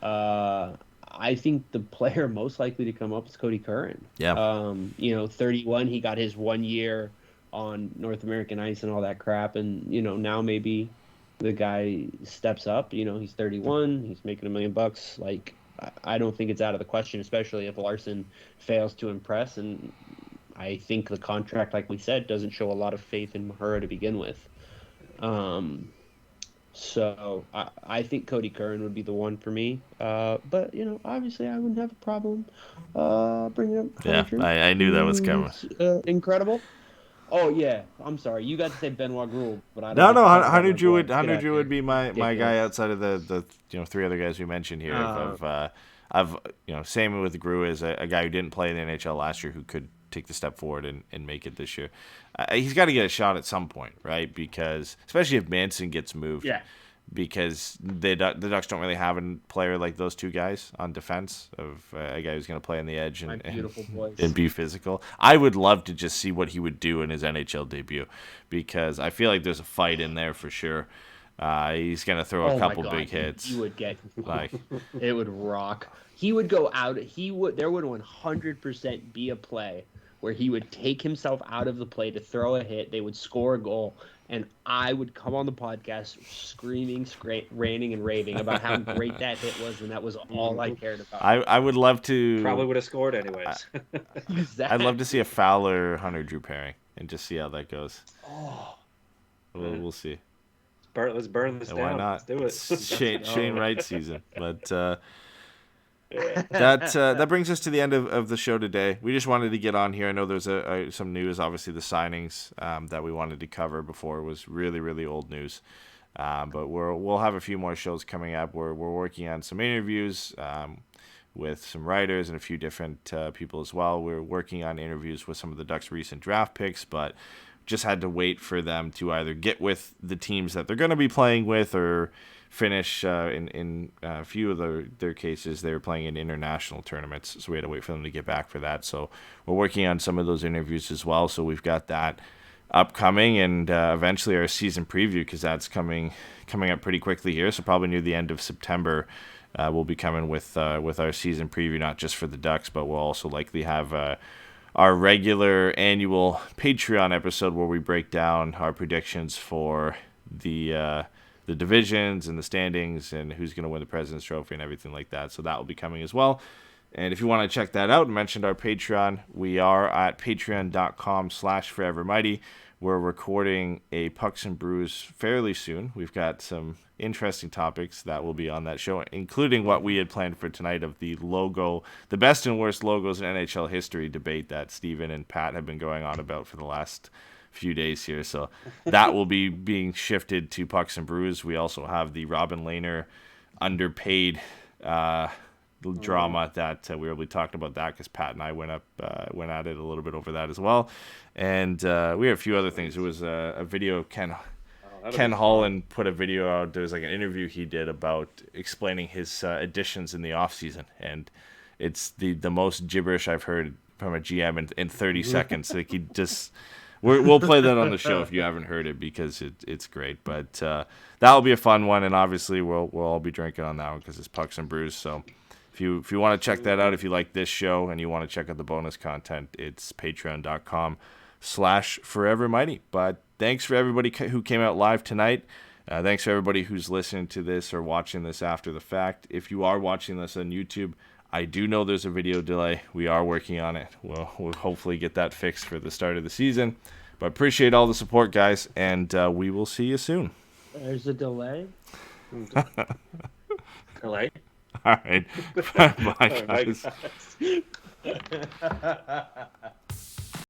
Speaker 6: I think the player most likely to come up is Cody Curran.
Speaker 4: Yeah.
Speaker 6: 31, he got his 1 year on North American ice and all that crap, and now maybe the guy steps up. He's 31, he's making $1 million. Like, I don't think it's out of the question, especially if Larson fails to impress. And I think the contract, like we said, doesn't show a lot of faith in Maher to begin with. So I think Cody Curran would be the one for me. But, obviously I wouldn't have a problem bringing up Hunter.
Speaker 4: Yeah, I knew that was coming.
Speaker 6: Incredible. Oh, yeah. I'm sorry. You got to say Benoit Groulx, but I
Speaker 4: No,
Speaker 6: don't
Speaker 4: Hunter Drew would be my guy outside of the 3 other guys we mentioned here Same with Gru is a guy who didn't play in the NHL last year who could take the step forward and make it this year. He's got to get a shot at some point, right? Because especially if Manson gets moved.
Speaker 6: Yeah.
Speaker 4: Because the Ducks don't really have a player like those two guys on defense of a guy who's going to play on the edge and be physical. I would love to just see what he would do in his NHL debut because I feel like there's a fight in there for sure. He's going to throw a couple big hits.
Speaker 6: He would get it would rock. He would go out. There would 100% be a play where he would take himself out of the play to throw a hit. They would score a goal. And I would come on the podcast screaming, ranting, and raving about how great that hit was, and that was all I cared about.
Speaker 4: I would love to...
Speaker 5: Probably would have scored anyways.
Speaker 4: I'd love to see a Fowler-Hunter Drew pairing and just see how that goes.
Speaker 6: Oh.
Speaker 4: We'll see.
Speaker 5: Let's burn this down.
Speaker 4: Why not?
Speaker 5: Let's do it.
Speaker 4: Shane Wright season. But... That brings us to the end of the show today. We just wanted to get on here. I know there's some news, obviously the signings that we wanted to cover before. It was really, really old news. But we'll have a few more shows coming up. We're working on some interviews with some writers and a few different people as well. We're working on interviews with some of the Ducks' recent draft picks, but just had to wait for them to either get with the teams that they're going to be playing with or finish in a few of their cases. They were playing in international tournaments, so we had to wait for them to get back for that. So we're working on some of those interviews as well. So we've got that upcoming, and eventually our season preview, because that's coming up pretty quickly here. So probably near the end of September, we'll be coming with our season preview, not just for the Ducks, but we'll also likely have our regular annual Patreon episode where we break down our predictions for the divisions and the standings and who's going to win the President's Trophy and everything like that. So that will be coming as well. And if you want to check that out, I mentioned our Patreon. We are at patreon.com/forevermighty. We're recording a Pucks and Brews fairly soon. We've got some interesting topics that will be on that show, including what we had planned for tonight of the best and worst logos in NHL history debate that Steven and Pat have been going on about for the last few days here. So that will be being shifted to Pucks and Brews. We also have the Robin Lehner underpaid drama that we talked about that because Pat and I went at it a little bit over that as well. And we have a few other things. There was a video Ken Holland put a video out. There was like an interview he did about explaining his additions in the offseason, and it's the most gibberish I've heard from a GM in 30 seconds. Like he just... We'll play that on the show if you haven't heard it because it's great. But that'll be a fun one, and obviously we'll all be drinking on that one because it's Pucks and Brews. So if you want to check that out, if you like this show and you want to check out the bonus content, it's patreon.com/forevermighty. But thanks for everybody who came out live tonight. Thanks for everybody who's listening to this or watching this after the fact. If you are watching this on YouTube, I do know there's a video delay. We are working on it. We'll hopefully get that fixed for the start of the season. But appreciate all the support, guys, and we will see you soon.
Speaker 6: There's a delay?
Speaker 5: Delay?
Speaker 4: All right. Bye, guys.
Speaker 5: Bye, guys.